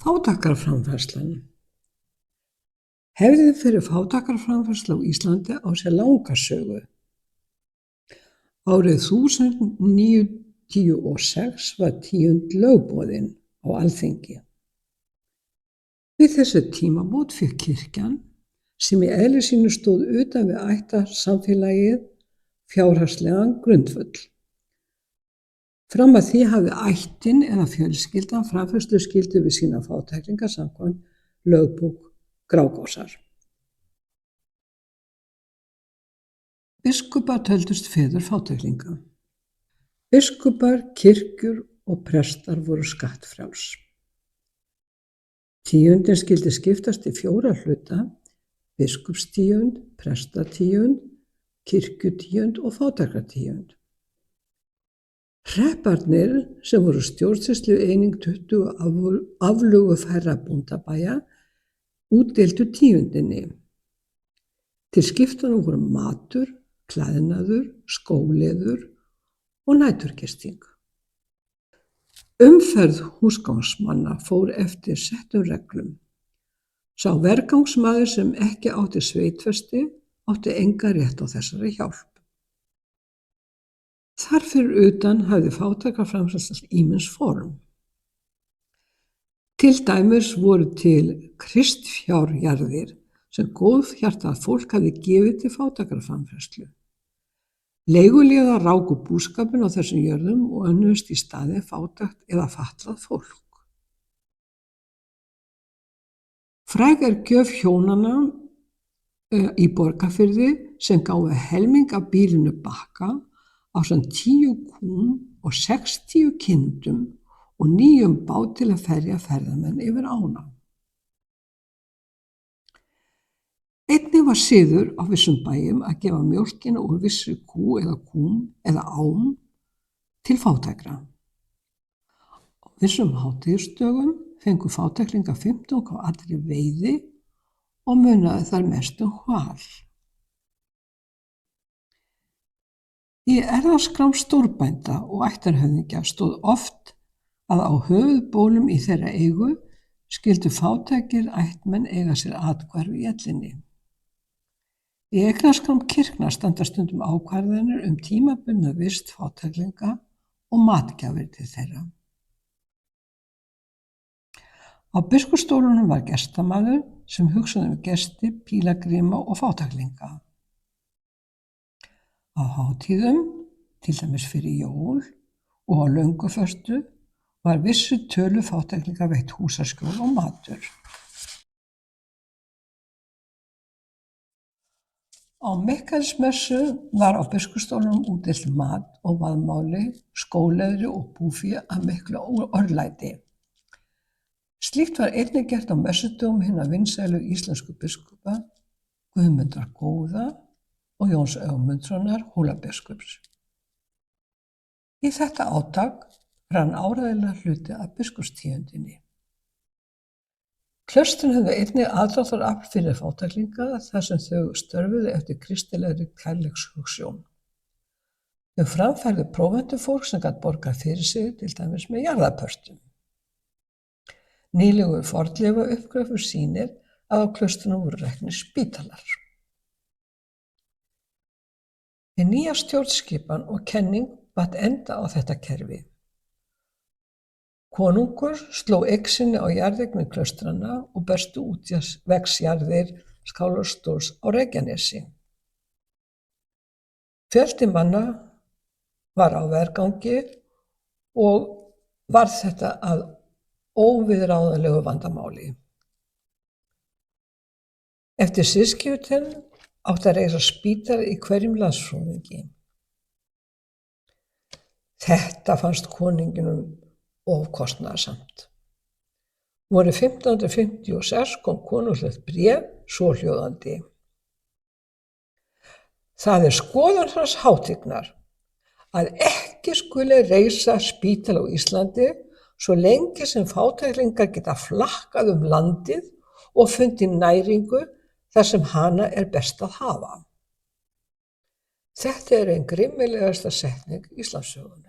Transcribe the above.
Fátækraframfærslan. Hefðin fyrir fátækraframfærslu á Íslandi á sér langa sögu. Árið 1096 var tíund lögboðin á Alþingi. Við þessi tímamót fékk kirkjan, sem í eðli sínu stóð utan við ættarsamfélagið, fjárhagslegan grundvöll. Fram að því hafði ættin eða fjölskyldan framfærsluskyldu við sína fátæklinga samkvæmt lögbók Grágásar. Biskupar töldust feður fátæklinga. Biskupar, kirkjur og prestar voru skattfrjáls. Tíundin skyldi skiptast í 4 hluta: biskupstíund, prestatíund, kirkjutíund og fátækratíund. Hrepparnir, sem voru stjórnsýslueining 20 aflögufærra bóndabæja, útdeildu tíundinni. Til skiptanna voru matur, klæðnaður, skóleður og næturgisting. Umferð húsgangsmanna fór eftir settum reglum. Sá vergangsmaður sem ekki átti sveitfesti átti engan rétt á þessari hjálp. Þar fyrir utan hafði fátækraframfærslan ýmis form. Til dæmis voru til kristfjárjarðir sem góðhjartað fólk hafði gefið til fátækraframfærslu. Leiguliðar ráku búskapinn á þessum jörðum og önnuðust í staðinn fátækt eða fatlað fólk. Fræg er gjöf hjónanna í Borgarfirði sem gáfu helming af býlinu Bakka ásamt 10 kúm og 60 kindum og 9 bát til að ferja ferðamenn yfir ána. Einnig var siður á vissum bæjum að gefa mjólkina úr vissri kú eða kúm eða ám til fátækra. Á vissum hátíðisdögum fengu fátæklingar 15 á allri veiði og munaði þar mest hval. Í erfðaskrám stórbænda og ættarhöfðingja stóð oft að á höfuðbólum í þeirra eigu skyldu fátækir ættmenn eiga sér athvarf í ellinni. Í eignaskrám kirkna standa stundum ákvarðanir tímabundna vist fátæklinga og matgjafir til þeirra. Á biskupsstólunum var gestamaður sem hugsaði gesti, pílagríma og fátæklinga. Á hátíðum, til dæmis fyrir jól og á lönguföstu, var vissu tölu fátæklinga veitt húsaskjól og matur. Á Mikkaelsmessu var á biskupsstólunum útdeilt mat og vaðmáli, skóleðri og búfé af miklu örlæti. Slíkt var einnig gert á messudögum hinna vinsælu íslensku biskupa, Guðmundar góða og Jóns Ögmundssonar Hólabiskups. Í þetta átak rann áreiðanlega hluti af biskupstíundinni. Klaustrin höfðu einnig aðdráttarafl fyrir fátæklinga þar sem þau störfuðu eftir kristilegri kærleikshugsjón. Þau framfærðu prófentufólk sem gat borgað fyrir sig, til dæmis með jarðarpörtum. Nýlegur fornleifauppgröftur sýnir að á klaustrunum voru reknir spítalar. Hin nýja stjórnskipan og kenning batt enda á þetta kerfi. Konungur sló eign sinni á jarðeignir klaustranna og berstu útvegsjarðir Skálastóls á Reykjanesi. Fjöldi manna var á vergangi og varð þetta að óviðráðanlegu vandamáli. Eftir siðskiptin átti að reisa spítala í hverjum landsfjórðungi. Þetta fannst konunginum of kostnaðarsamt. Vorið 1556 kom konunglegt bréf svohljóðandi: Það er skoðun hans hátignar að ekki skuli reisa spítala á Íslandi svo lengi sem fátæklingar geta flakkað landið og fundið næringu þar sem hana er best að hafa. Þetta er ein grimmilegasta setning Íslandssögunnar.